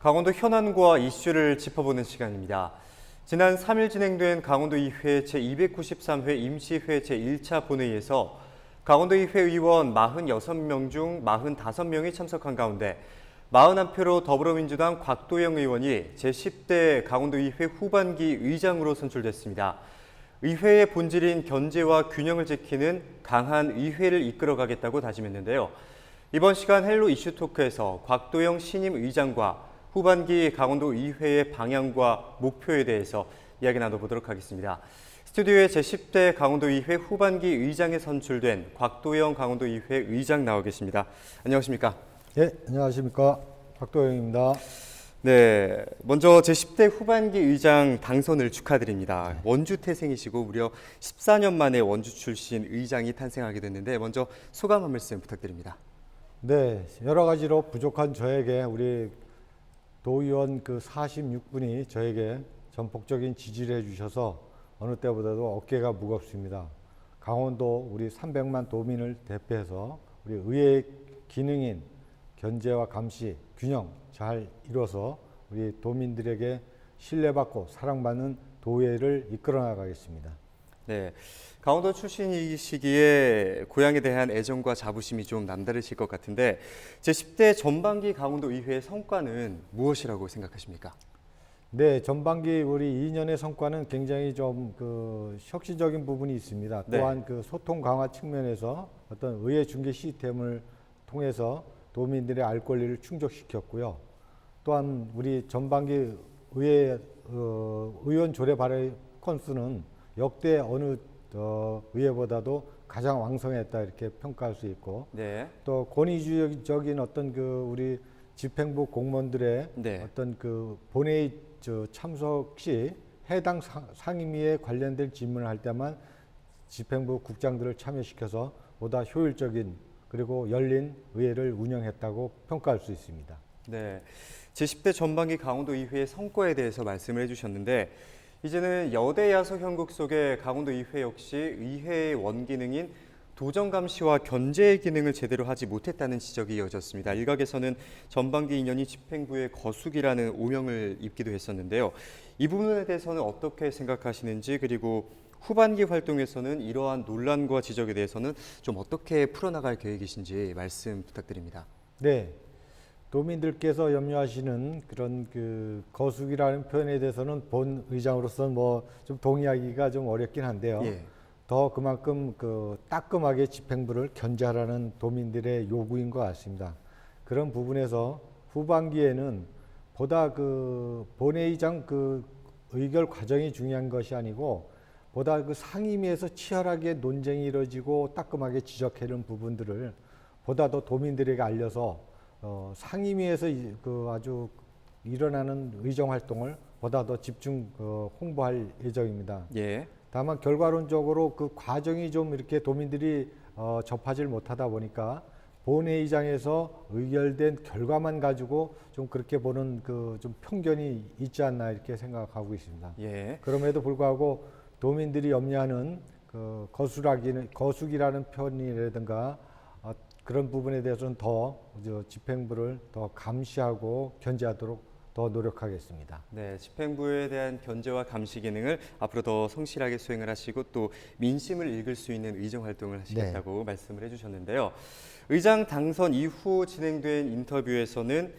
강원도 현안과 이슈를 짚어보는 시간입니다. 지난 3일 진행된 강원도의회 제293회 임시회 제1차 본회의에서 강원도의회 의원 46명 중 45명이 참석한 가운데 41표로 더불어민주당 곽도영 의원이 제10대 강원도의회 후반기 의장으로 선출됐습니다. 의회의 본질인 견제와 균형을 지키는 강한 의회를 이끌어가겠다고 다짐했는데요. 이번 시간 헬로 이슈 토크에서 곽도영 신임 의장과 후반기 강원도 의회의 방향과 목표에 대해서 이야기 나눠보도록 하겠습니다. 스튜디오에 제10대 강원도의회 후반기 의장에 선출된 곽도영 강원도의회 의장 나와 계십니다. 안녕하십니까? 네, 안녕하십니까? 곽도영입니다. 네, 먼저 제10대 후반기 의장 당선을 축하드립니다. 원주 태생이시고 무려 14년 만에 원주 출신 의장이 탄생하게 됐는데 먼저 소감 한 말씀 부탁드립니다. 네, 여러 가지로 부족한 저에게 우리 도의원 46분이 저에게 전폭적인 지지를 해주셔서 어느 때보다도 어깨가 무겁습니다. 강원도 우리 300만 도민을 대표해서 우리 의회의 기능인 견제와 감시, 균형 잘 이뤄서 우리 도민들에게 신뢰받고 사랑받는 도의회를 이끌어 나가겠습니다. 네, 강원도 출신이시기에 고향에 대한 애정과 자부심이 좀 남다르실 것 같은데 제10대 전반기 강원도 의회의 성과는 무엇이라고 생각하십니까? 네, 전반기 우리 2년의 성과는 굉장히 좀 혁신적인 부분이 있습니다. 네. 또한 소통 강화 측면에서 어떤 의회 중개 시스템을 통해서 도민들의 알 권리를 충족시켰고요. 또한 우리 전반기 의회 의원 조례 발의 건수는 역대 어느 의회보다도 가장 왕성했다 이렇게 평가할 수 있고, 네. 또 권위주의적인 어떤 우리 집행부 공무원들의 네. 어떤 본회의 참석 시 해당 상임위에 관련된 질문을 할 때만 집행부 국장들을 참여시켜서 보다 효율적인 그리고 열린 의회를 운영했다고 평가할 수 있습니다. 네, 제10대 전반기 강원도 의회의 성과에 대해서 말씀을 해주셨는데 이제는 여대 야소 형국 속의 강원도 의회 역시 의회의 원기능인 도정감시와 견제의 기능을 제대로 하지 못했다는 지적이 이어졌습니다. 일각에서는 전반기 2년이 집행부의 거수기라는 오명을 입기도 했었는데요. 이 부분에 대해서는 어떻게 생각하시는지, 그리고 후반기 활동에서는 이러한 논란과 지적에 대해서는 좀 어떻게 풀어나갈 계획이신지 말씀 부탁드립니다. 네, 도민들께서 염려하시는 그런 거수기라는 표현에 대해서는 본 의장으로서는 좀 동의하기가 좀 어렵긴 한데요. 예. 더 그만큼 따끔하게 집행부를 견제하라는 도민들의 요구인 것 같습니다. 그런 부분에서 후반기에는 보다 본회의장 의결 과정이 중요한 것이 아니고 보다 상임위에서 치열하게 논쟁이 이루어지고 따끔하게 지적하는 부분들을 보다 더 도민들에게 알려서 상임위에서 아주 일어나는 의정 활동을 보다 더 집중 홍보할 예정입니다. 예. 다만 결과론적으로 과정이 좀 이렇게 도민들이 접하지 못하다 보니까 본회의장에서 의결된 결과만 가지고 좀 그렇게 보는 좀 편견이 있지 않나 이렇게 생각하고 있습니다. 예. 그럼에도 불구하고 도민들이 염려하는 거수기라는 표현이라든가 그런 부분에 대해서는 더 집행부를 더 감시하고 견제하도록 더 노력하겠습니다. 네, 집행부에 대한 견제와 감시 기능을 앞으로 더 성실하게 수행을 하시고 또 민심을 읽을 수 있는 의정 활동을 하시겠다고 말씀을 해주셨는데요. 의장 당선 이후 진행된 인터뷰에서는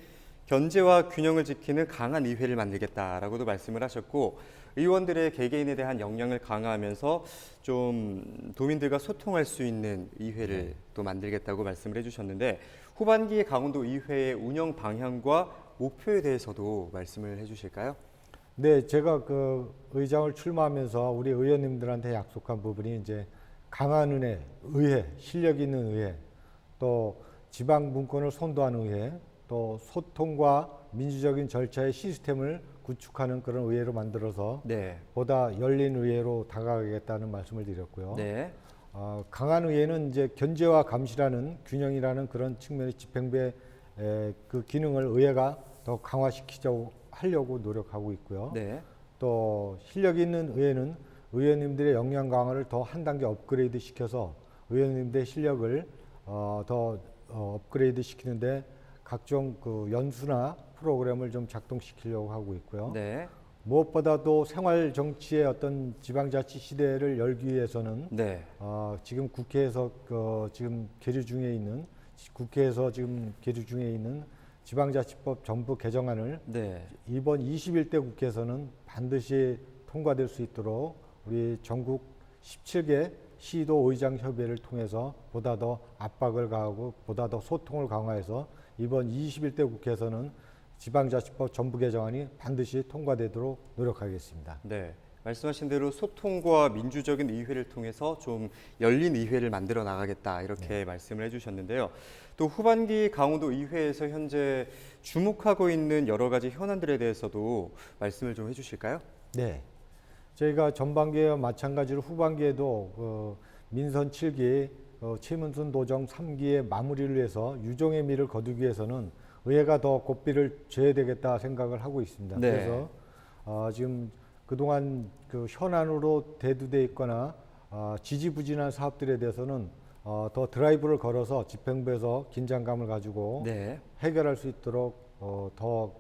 견제와 균형을 지키는 강한 의회를 만들겠다라고도 말씀을 하셨고 의원들의 개개인에 대한 역량을 강화하면서 좀 도민들과 소통할 수 있는 의회를 또 만들겠다고 말씀을 해주셨는데 후반기 강원도 의회의 운영 방향과 목표에 대해서도 말씀을 해주실까요? 네, 제가 의장을 출마하면서 우리 의원님들한테 약속한 부분이 이제 강한 의회, 실력 있는 의회, 또 지방 분권을 선도하는 의회, 또 소통과 민주적인 절차의 시스템을 구축하는 그런 의회로 만들어서 네. 보다 열린 의회로 다가가겠다는 말씀을 드렸고요. 네. 강한 의회는 이제 견제와 감시라는 균형이라는 그런 측면의 집행부의 기능을 의회가 더 하려고 노력하고 있고요. 네. 또 실력 있는 의회는 의원님들의 역량 강화를 더 한 단계 업그레이드 시켜서 의원님들의 실력을 더 업그레이드 시키는데 각종 그 연수나 프로그램을 좀 작동시키려고 하고 있고요. 네. 무엇보다도 생활 정치의 어떤 지방자치 시대를 열기 위해서는 네. 지금 국회에서 지금 계류 중에 있는 지방자치법 전부 개정안을 네. 이번 21대 국회에서는 반드시 통과될 수 있도록 우리 전국 17개 시도 의장 협의회를 통해서 보다 더 압박을 가하고 보다 더 소통을 강화해서 이번 21대 국회에서는 지방자치법 전부 개정안이 반드시 통과되도록 노력하겠습니다. 네. 말씀하신 대로 소통과 민주적인 의회를 통해서 좀 열린 의회를 만들어 나가겠다 이렇게 말씀을 해주셨는데요. 또 후반기 강원도 의회에서 현재 주목하고 있는 여러 가지 현안들에 대해서도 말씀을 좀 해주실까요? 네, 저희가 전반기와 마찬가지로 후반기에도 민선 7기, 최문순 도정 3기의 마무리를 위해서 유종의 미를 거두기 위해서는 의회가 더 고삐를 줘야 되겠다 생각을 하고 있습니다. 네. 그래서 지금 그동안 그 현안으로 대두돼 있거나 지지부진한 사업들에 대해서는 더 드라이브를 걸어서 집행부에서 긴장감을 가지고 네. 해결할 수 있도록 더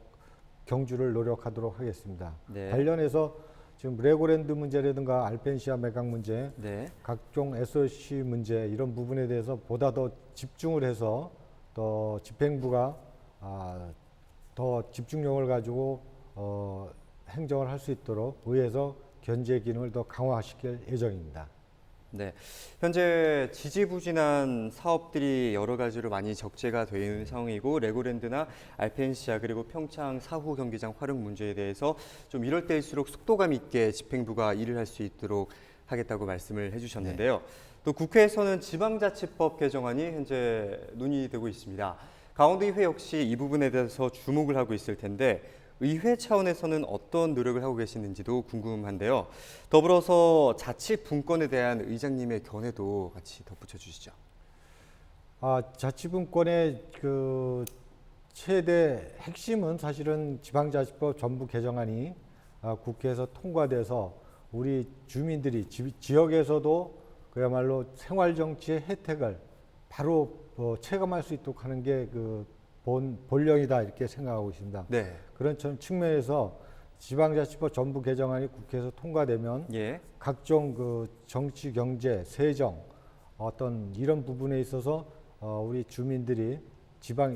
경주를 노력하도록 하겠습니다. 네. 관련해서 지금 레고랜드 문제라든가 알펜시아 매각 문제, 네. 각종 SOC 문제 이런 부분에 대해서 보다 더 집중을 해서 더 집행부가 더 집중력을 가지고 행정을 할 수 있도록 의회에서 견제 기능을 더 강화시킬 예정입니다. 네. 현재 지지부진한 사업들이 여러 가지로 많이 적재가 되어 있는 상황이고 레고랜드나 알펜시아 그리고 평창 사후 경기장 활용 문제에 대해서 좀 이럴 때일수록 속도감 있게 집행부가 일을 할 수 있도록 하겠다고 말씀을 해주셨는데요. 또 국회에서는 지방자치법 개정안이 현재 논의되고 있습니다. 강원도의회 역시 이 부분에 대해서 주목을 하고 있을 텐데 의회 차원에서는 어떤 노력을 하고 계시는지도 궁금한데요. 더불어서 자치분권에 대한 의장님의 견해도 같이 덧붙여 주시죠. 자치분권의 그 최대 핵심은 사실은 지방자치법 전부 개정안이 국회에서 통과돼서 우리 주민들이 지역에서도 그야말로 생활정치의 혜택을 바로 체감할 수 있도록 하는 게 그 본령이다 이렇게 생각하고 있습니다. 네. 그런 측면에서 지방자치법 전부 개정안이 국회에서 통과되면 예. 각종 그 정치, 경제, 세정 어떤 이런 부분에 있어서 우리 주민들이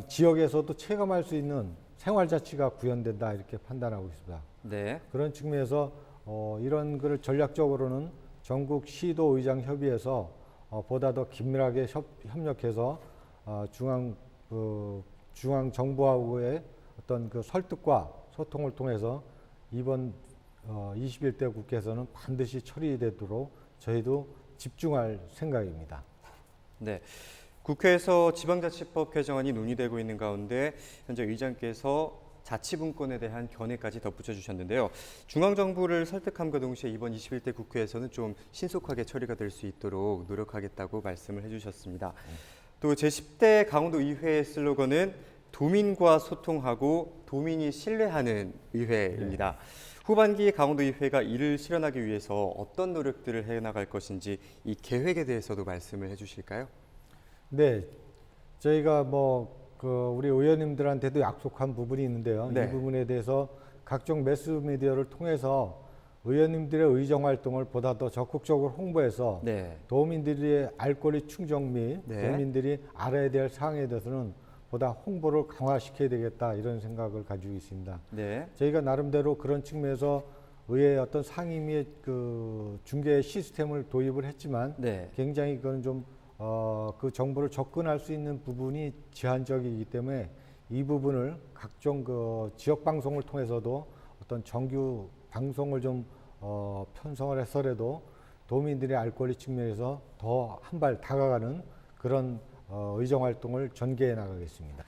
지역에서도 체감할 수 있는 생활자치가 구현된다 이렇게 판단하고 있습니다. 네. 그런 측면에서 이런 거를 전략적으로는 전국 시도 의장 협의회에서 보다 더 긴밀하게 협력해서 중앙 정부하고의 어떤 그 설득과 소통을 통해서 이번 21대 국회에서는 반드시 처리되도록 저희도 집중할 생각입니다. 네. 국회에서 지방자치법 개정안이 논의되고 있는 가운데 현재 의장께서 자치분권에 대한 견해까지 덧붙여 주셨는데요. 중앙정부를 설득함과 동시에 이번 21대 국회에서는 좀 신속하게 처리가 될 수 있도록 노력하겠다고 말씀을 해주셨습니다. 또 제10대 강원도 의회의 슬로건은 도민과 소통하고 도민이 신뢰하는 의회입니다. 후반기 강원도 의회가 이를 실현하기 위해서 어떤 노력들을 해나갈 것인지 이 계획에 대해서도 말씀을 해주실까요? 네, 저희가 우리 의원님들한테도 약속한 부분이 있는데요. 네. 이 부분에 대해서 각종 매스미디어를 통해서 의원님들의 의정 활동을 보다 더 적극적으로 홍보해서 네. 도민들의 알 권리 충족 및 네. 도민들이 알아야 될 사항에 대해서는 보다 홍보를 강화시켜야 되겠다 이런 생각을 가지고 있습니다. 네. 저희가 나름대로 그런 측면에서 의회의 어떤 상임 및 그 중개 시스템을 도입을 했지만 네. 굉장히 그건 좀 그 정보를 접근할 수 있는 부분이 제한적이기 때문에 이 부분을 각종 그 지역 방송을 통해서도 어떤 정규 방송을 좀 편성을 해서라도 도민들의 알 권리 측면에서 더 한 발 다가가는 그런 의정 활동을 전개해 나가겠습니다.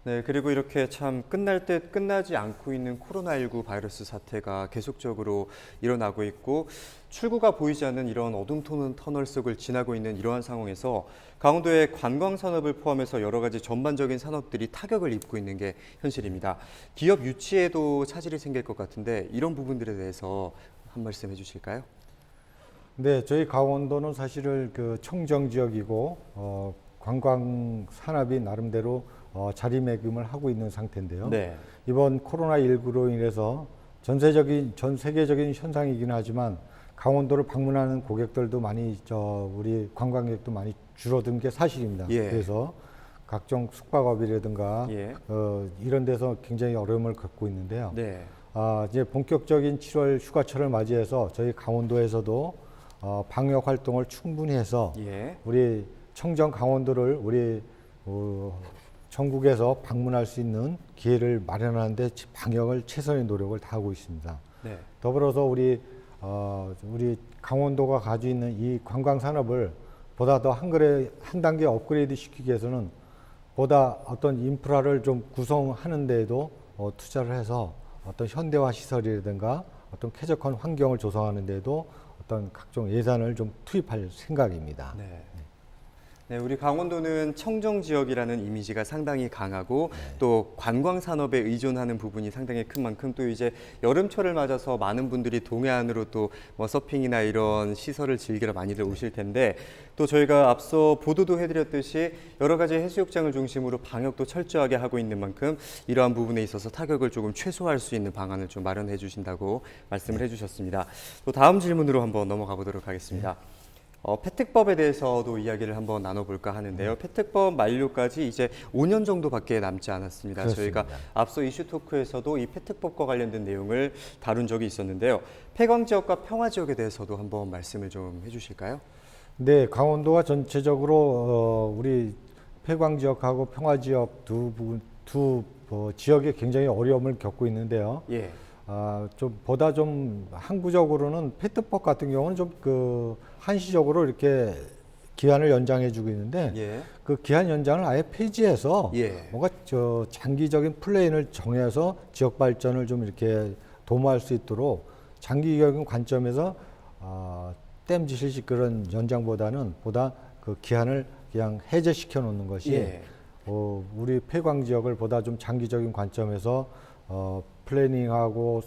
네, 그리고 이렇게 참 끝날 듯 끝나지 않고 있는 코로나19 바이러스 사태가 계속적으로 일어나고 있고 출구가 보이지 않는 이런 어둠 토는 터널 속을 지나고 있는 이러한 상황에서 강원도의 관광 산업을 포함해서 여러 가지 전반적인 산업들이 타격을 입고 있는 게 현실입니다. 기업 유치에도 차질이 생길 것 같은데 이런 부분들에 대해서 한 말씀 해주실까요? 네, 저희 강원도는 사실은 그 청정 지역이고 관광 산업이 나름대로 자리매김을 하고 있는 상태인데요. 네. 이번 코로나19로 인해서 전 세계적인 현상이긴 하지만 강원도를 방문하는 고객들도 많이 우리 관광객도 많이 줄어든 게 사실입니다. 예. 그래서 각종 숙박업이라든가 예. 이런 데서 굉장히 어려움을 겪고 있는데요. 네. 이제 본격적인 7월 휴가철을 맞이해서 저희 강원도에서도 방역 활동을 충분히 해서 예. 우리 청정 강원도를 우리 전국에서 방문할 수 있는 기회를 마련하는데 방역을 최선의 노력을 다하고 있습니다. 네. 더불어서 우리 강원도가 가지고 있는 이 관광 산업을 보다 더 한 단계 업그레이드 시키기 위해서는 보다 어떤 인프라를 좀 구성하는 데에도 투자를 해서 어떤 현대화 시설이라든가 어떤 쾌적한 환경을 조성하는 데에도 어떤 각종 예산을 좀 투입할 생각입니다. 네. 네, 우리 강원도는 청정 지역이라는 이미지가 상당히 강하고 또 관광 산업에 의존하는 부분이 상당히 큰 만큼 또 이제 여름철을 맞아서 많은 분들이 동해안으로 또 뭐 서핑이나 이런 시설을 즐기러 많이들 오실 텐데 또 저희가 앞서 보도도 해드렸듯이 여러 가지 해수욕장을 중심으로 방역도 철저하게 하고 있는 만큼 이러한 부분에 있어서 타격을 조금 최소화할 수 있는 방안을 좀 마련해 주신다고 말씀을 해주셨습니다. 또 다음 질문으로 한번 넘어가 보도록 하겠습니다. 폐특법에 대해서도 이야기를 한번 나눠볼까 하는데요. 폐특법 만료까지 이제 5년 정도밖에 남지 않았습니다. 그렇습니다. 저희가 앞서 이슈 토크에서도 이 폐특법과 관련된 내용을 다룬 적이 있었는데요. 폐광 지역과 평화 지역에 대해서도 한번 말씀을 좀 해주실까요? 네, 강원도가 전체적으로 우리 폐광 지역하고 평화 지역 두 지역에 굉장히 어려움을 겪고 있는데요. 예. 좀 보다 좀 항구적으로는 폐특법 같은 경우는 좀 한시적으로 이렇게 기한을 연장해주고 있는데 예. 그 기한 연장을 아예 폐지해서 예. 뭔가 장기적인 플랜을 정해서 지역 발전을 좀 이렇게 도모할 수 있도록 장기적인 관점에서 땜질식 그런 연장보다는 보다 그 기한을 그냥 해제시켜 놓는 것이 예. 우리 폐광 지역을 보다 좀 장기적인 관점에서 플래닝하고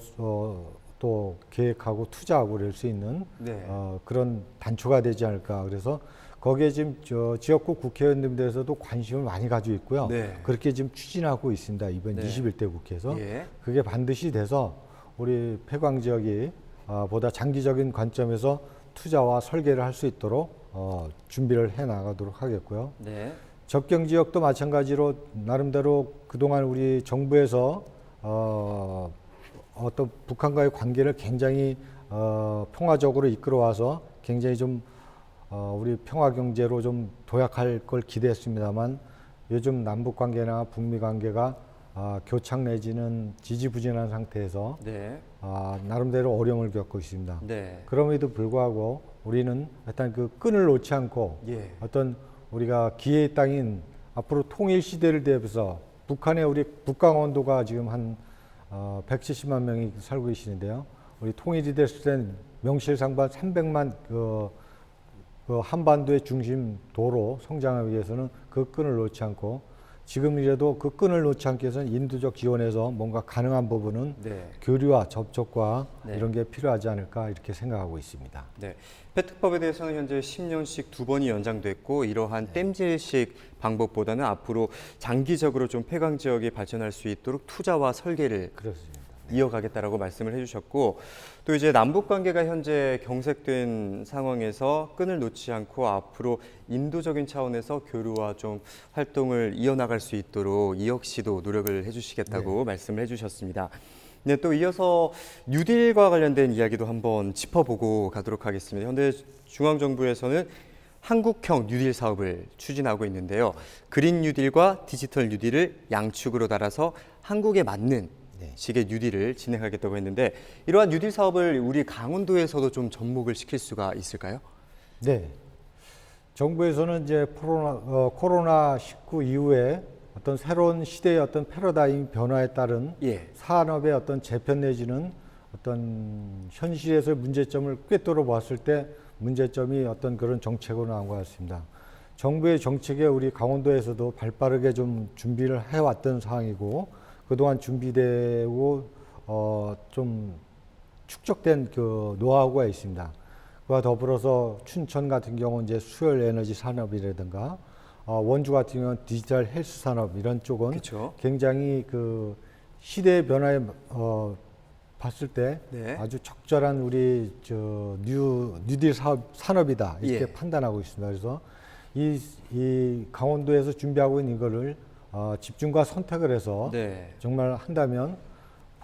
또 계획하고 투자하고 그럴 수 있는 네. 그런 단초가 되지 않을까. 그래서 거기에 지금 지역구 국회의원님들에서도 관심을 많이 가지고 있고요. 네. 그렇게 지금 추진하고 있습니다. 이번 네. 21대 국회에서. 예. 그게 반드시 돼서 우리 폐광 지역이 보다 장기적인 관점에서 투자와 설계를 할 수 있도록 준비를 해 나가도록 하겠고요. 네. 접경 지역도 마찬가지로 나름대로 그동안 우리 정부에서 어떤 북한과의 관계를 굉장히 평화적으로 이끌어와서 굉장히 좀 우리 평화 경제로 좀 도약할 걸 기대했습니다만 요즘 남북 관계나 북미 관계가 교착 내지는 지지부진한 상태에서 네. 나름대로 어려움을 겪고 있습니다. 네. 그럼에도 불구하고 우리는 일단 그 끈을 놓지 않고 예. 어떤 우리가 기회의 땅인 앞으로 통일 시대를 대비해서 북한의 우리 북강원도가 지금 한 170만 명이 살고 계시는데요. 우리 통일이 됐을 땐 명실상부한 300만 그 한반도의 중심 도로 성장하기 위해서는 그 끈을 놓지 않고 지금이라도 그 끈을 놓지 않기 위해서는 인도적 지원에서 뭔가 가능한 부분은 네. 교류와 접촉과 네. 이런 게 필요하지 않을까 이렇게 생각하고 있습니다. 네. 폐특법에 대해서는 현재 10년씩 2번이 연장됐고 이러한 땜질식 방법보다는 앞으로 장기적으로 좀 폐광 지역이 발전할 수 있도록 투자와 설계를 그렇습니다. 이어가겠다라고 말씀을 해주셨고 또 이제 남북 관계가 현재 경색된 상황에서 끈을 놓지 않고 앞으로 인도적인 차원에서 교류와 좀 활동을 이어나갈 수 있도록 이 역시도 노력을 해주시겠다고 말씀을 해주셨습니다. 네, 또 이어서 뉴딜과 관련된 이야기도 한번 짚어보고 가도록 하겠습니다. 현재 중앙정부에서는 한국형 뉴딜 사업을 추진하고 있는데요. 그린 뉴딜과 디지털 뉴딜을 양축으로 달아서 한국에 맞는 식의 뉴딜을 진행하겠다고 했는데 이러한 뉴딜 사업을 우리 강원도에서도 좀 접목을 시킬 수가 있을까요? 네. 정부에서는 이제 코로나19 이후에 어떤 새로운 시대의 어떤 패러다임 변화에 따른 예. 산업의 어떤 재편 내지는 어떤 현실에서의 문제점을 꿰뚫어 보았을 때 문제점이 어떤 그런 정책으로 나온 것 같습니다. 정부의 정책에 우리 강원도에서도 발빠르게 좀 준비를 해왔던 상황이고 그동안 준비되고 좀 축적된 그 노하우가 있습니다. 그와 더불어서 춘천 같은 경우 이제 수열 에너지 산업이라든가 원주 같은 경우는 디지털 헬스 산업 이런 쪽은 그렇죠. 굉장히 그 시대의 변화에 봤을 때 네. 아주 적절한 우리 뉴딜 산업이다 이렇게 예. 판단하고 있습니다. 그래서 이 강원도에서 준비하고 있는 이거를 집중과 선택을 해서 네. 정말 한다면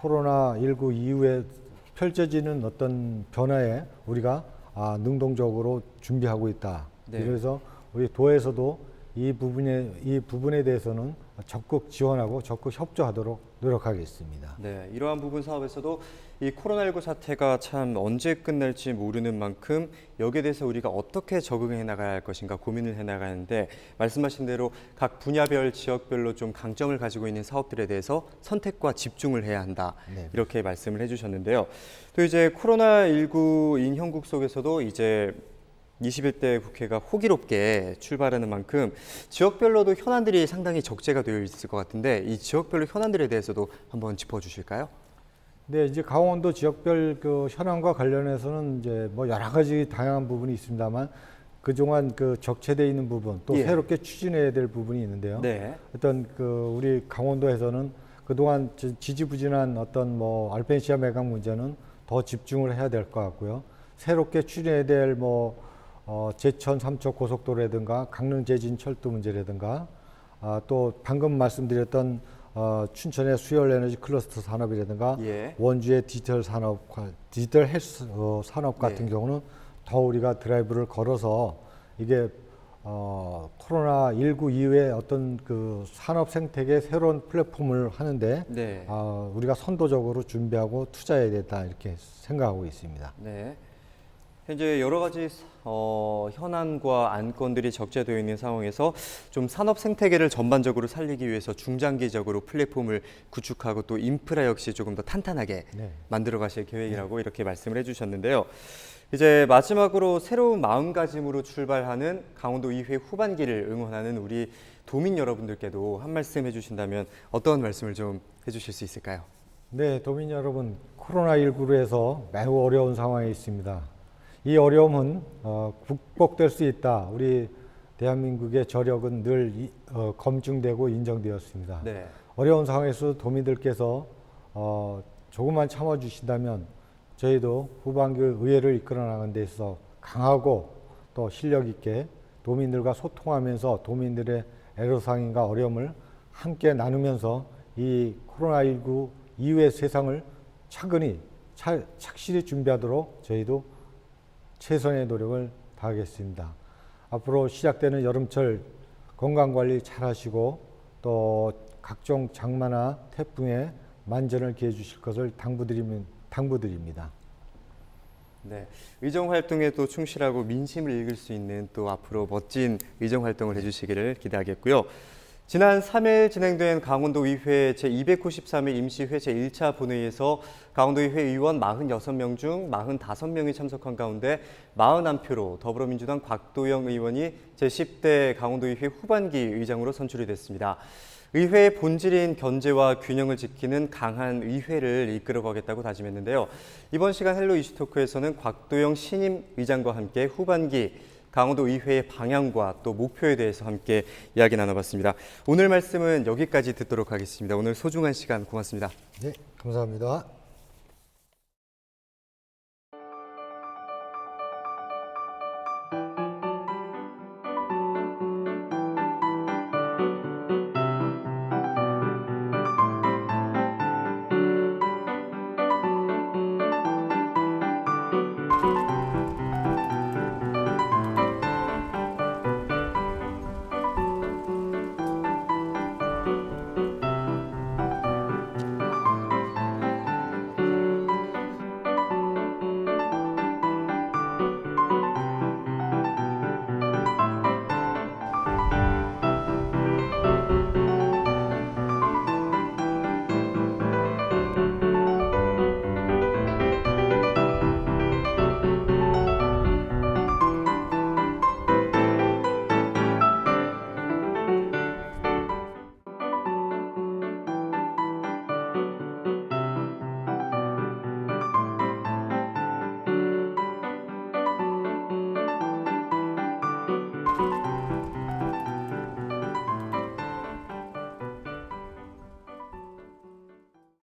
코로나19 이후에 펼쳐지는 어떤 변화에 우리가 능동적으로 준비하고 있다. 네. 그래서 우리 도에서도 이 부분에 대해서는 적극 지원하고 적극 협조하도록 노력하겠습니다. 네, 이러한 부분 사업에서도 이 코로나19 사태가 참 언제 끝날지 모르는 만큼 여기에 대해서 우리가 어떻게 적응해 나가야 할 것인가 고민을 해 나가는데 말씀하신 대로 각 분야별 지역별로 좀 강점을 가지고 있는 사업들에 대해서 선택과 집중을 해야 한다. 네. 이렇게 말씀을 해주셨는데요. 또 이제 코로나19 인형국 속에서도 이제 21대 국회가 호기롭게 출발하는 만큼 지역별로도 현안들이 상당히 적재가 되어 있을 것 같은데 이 지역별로 현안들에 대해서도 한번 짚어주실까요? 네, 이제 강원도 지역별 그 현황과 관련해서는 이제 뭐 여러 가지 다양한 부분이 있습니다만 그동안 그 적체되어 있는 부분 또 예. 새롭게 추진해야 될 부분이 있는데요. 네. 어떤 그 우리 강원도에서는 그동안 지지부진한 어떤 뭐 알펜시아 매각 문제는 더 집중을 해야 될 것 같고요. 새롭게 추진해야 될 제천 삼척 고속도로라든가 강릉 제진 철도 문제라든가 또 방금 말씀드렸던 춘천의 수열 에너지 클러스터 산업이라든가 예. 원주의 디지털 헬스 산업 같은 네. 경우는 더 우리가 드라이브를 걸어서 이게 코로나19 이후에 어떤 그 산업 생태계 새로운 플랫폼을 하는데 네. 우리가 선도적으로 준비하고 투자해야 된다 이렇게 생각하고 있습니다. 네. 현재 여러 가지 현안과 안건들이 적재되어 있는 상황에서 좀 산업 생태계를 전반적으로 살리기 위해서 중장기적으로 플랫폼을 구축하고 또 인프라 역시 조금 더 탄탄하게 네. 만들어 가실 계획이라고 이렇게 말씀을 해주셨는데요. 이제 마지막으로 새로운 마음가짐으로 출발하는 강원도 의회 후반기를 응원하는 우리 도민 여러분들께도 한 말씀 해주신다면 어떤 말씀을 좀 해주실 수 있을까요? 네, 도민 여러분, 코로나19로 해서 매우 어려운 상황에 있습니다. 이 어려움은 극복될 수 있다. 우리 대한민국의 저력은 늘 검증되고 인정되었습니다. 네. 어려운 상황에서 도민들께서 조금만 참아주신다면 저희도 후반기 의회를 이끌어 나가는 데 있어서 강하고 또 실력 있게 도민들과 소통하면서 도민들의 애로사항과 어려움을 함께 나누면서 이 코로나19 이후의 세상을 차근히 착실히 준비하도록 저희도 최선의 노력을 다하겠습니다. 앞으로 시작되는 여름철 건강관리 잘 하시고 또 각종 장마나 태풍에 만전을 기해 주실 것을 당부드립니다. 네, 의정 활동에 또 충실하고 민심을 읽을 수 있는 또 앞으로 멋진 의정 활동을 해주시기를 기대하겠고요. 지난 3일 진행된 강원도의회 제293회 임시회 제1차 본회의에서 강원도의회 의원 46명 중 45명이 참석한 가운데 41표로 더불어민주당 곽도영 의원이 제10대 강원도의회 후반기 의장으로 선출이 됐습니다. 의회의 본질인 견제와 균형을 지키는 강한 의회를 이끌어가겠다고 다짐했는데요. 이번 시간 헬로 이슈토크에서는 곽도영 신임 의장과 함께 후반기 강원도 의회의 방향과 또 목표에 대해서 함께 이야기 나눠봤습니다. 오늘 말씀은 여기까지 듣도록 하겠습니다. 오늘 소중한 시간 고맙습니다. 네, 감사합니다.